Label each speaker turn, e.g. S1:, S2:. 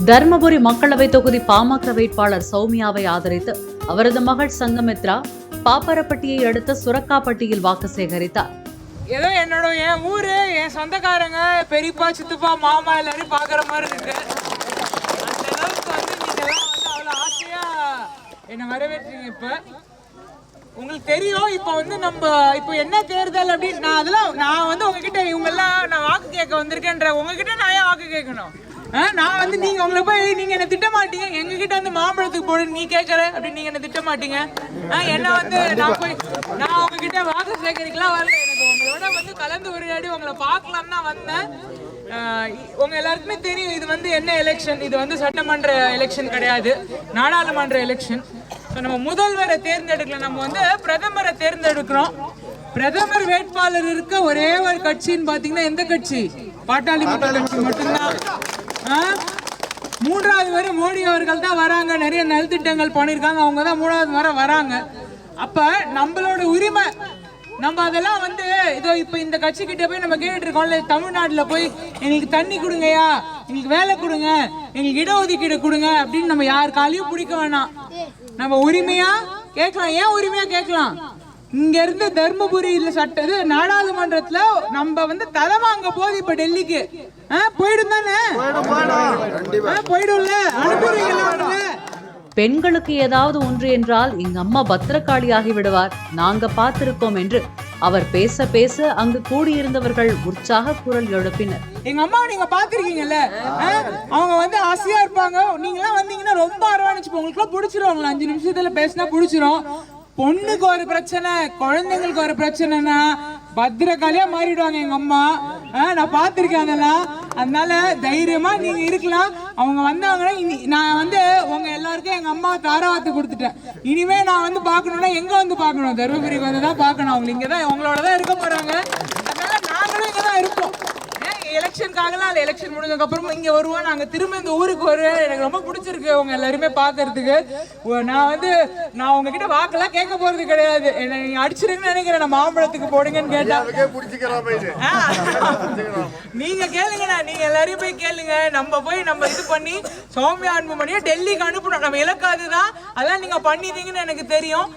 S1: தர்மபுரி மக்களவை தொகுதி பாமக வேட்பாளர் சௌமியாவை ஆதரித்து அவரது மகள் சங்கமித்ரா பாப்பரப்பட்டியை அடுத்த சுரக்காப்பட்டியில் வாக்கு சேகரித்தார்.
S2: ஏதோ என்னோட என் ஊரு, என் சொந்தக்காரங்க, பெரியப்பா, சித்தப்பா, மாமா எல்லாரும் பாக்குற மாதிரி இருக்கு. அந்த அளவுக்கு நீங்க எல்லாம் அவ்வளவு ஆசையா என்ன வரவேற்றீங்க. இப்ப உங்களுக்கு தெரியும், இப்ப நம்ம இப்ப என்ன தேர்தல் அப்படின்னு நான் உங்ககிட்ட இவங்க எல்லாம் நான் வாக்கு கேட்க வந்திருக்கேன்ற உங்ககிட்ட நான் ஏன் வாக்கு கேட்கணும்? நான் நீங்க உங்களை போய் நீங்க என்ன திட்ட மாட்டீங்க. எங்ககிட்ட மாம்பழத்துக்கு போடு நீ கேட்கற அப்படின்னு நீங்க என்ன திட்ட மாட்டீங்க. என்ன நான் உங்ககிட்ட வாக்கு சேகரிக்கலாம் வரல. எனக்கு உங்களோட கலந்து உரையாடி உங்களை பார்க்கலாம் தான் வந்தேன். உங்க எல்லாருக்குமே தெரியும், இது என்ன எலெக்ஷன். இது சட்டமன்ற எலெக்ஷன் கிடையாது, நாடாளுமன்ற எலெக்ஷன். நம்ம முதல்வரை தேர்ந்தெடுக்கல, நம்ம பிரதமரை தேர்ந்தெடுக்கிறோம். பிரதமர் வேட்பாளர் இருக்க ஒரே ஒரு கட்சின்னு பாத்தீங்கன்னா எந்த கட்சி? பாட்டாளி மக்கள் கட்சி மட்டும்தான். மூன்றாவது வரை மோடி அவர்கள் தான் வராங்க. நிறைய நலத்திட்டங்கள் பண்ணிருக்காங்க, அவங்க தான் மூணாவது வரை வராங்க. அப்ப நம்மளோட உரிமை, நம்ம அதெல்லாம் இதோ இப்ப இந்த கட்சி கிட்ட போய் நம்ம கேட்டுட்டு இருக்கோம்ல, தமிழ்நாட்டுல போய் எங்களுக்கு தண்ணி கொடுங்கயா, எங்களுக்கு வேலை கொடுங்க, எங்களுக்கு இடஒதுக்கீடு கொடுங்க அப்படின்னு நம்ம யார் காலையும் பிடிக்க வேணாம். நம்ம உரிமையா கேட்கலாம். ஏன் உரிமையா கேட்கலாம்? இங்க இருந்து தர்மபுரி சட்டது நாடாளுமன்றத்துல நம்ம தலை வாங்க போது இப்ப டெல்லிக்கு போயிடும் தானே? போயிடும்ல, அனுப்புறீங்களா?
S1: பெண்களுக்கு ஏதாவது ஒன்று என்றால் எங்க அம்மா பத்திரகாளியாகி விடுவார், நாங்க பார்த்திருக்கோம் என்று அவர் பேச பேச அங்கு கூடியிருந்தவர்கள் உற்சாக குரல் எழுப்பினர்.
S2: எங்க அம்மா நீங்க பாத்திருக்கீங்கல்ல, அவங்க ஆசையா இருப்பாங்க. நீங்க எல்லாம் வந்தீங்கன்னா ரொம்ப அரவணைச்சு உங்களுக்கு பிடிச்சிருவாங்களா? 5 நிமிஷத்துல பேசினா பிடிச்சிரும். பொண்ணுக்கு ஒரு பிரச்சனை, குழந்தைங்களுக்கு ஒரு பிரச்சனைனா பத்திரகாளியா மாறிடுவாங்க எங்க அம்மா. நான் பாத்திருக்கேன் அதெல்லாம். அதனால தைரியமா நீங்க இருக்கலாம். அவங்க வந்தாங்கன்னா நான் உங்க எல்லாருக்கும் எங்க அம்மா தாராவாத்து கொடுத்துட்டேன். இனிமே நான் பாக்கணும்னா எங்க பாக்கணும்? தர்மபுரிக்கு வந்துதான் பாக்கணும். அவங்க இங்கதான் உங்களோடதான் இருக்க போறாங்க. அதனால நாங்களும் இங்கதான் இருப்போம். எலெக்ஷனுக்காகலாம் இல்லை, எலெக்ஷன் முடிஞ்சதுக்கு அப்புறம் இங்க வருவோம். நாங்க திரும்ப இந்த ஊருக்கு வருவேன். எனக்கு ரொம்ப பிடிச்சிருக்கு உங்க எல்லாருமே பாக்குறதுக்கு. நான் உங்ககிட்ட வாக்கெல்லாம் கேட்க போறது கிடையாது. நீங்க அடிச்சிருங்கன்னு நினைக்கிறேன். நான் மாம்பழத்துக்கு போடுங்கன்னு கேட்டா நீங்க கேளுங்கண்ணா, நீங்க எல்லாரையும் போய் கேளுங்க. நம்ம இது பண்ணி சௌமியா அன்புமணியை டெல்லிக்கு அனுப்பணும். நம்ம இலக்காதுதான், அதான் நீங்க பண்ணிட்டீங்கன்னு எனக்கு தெரியும்.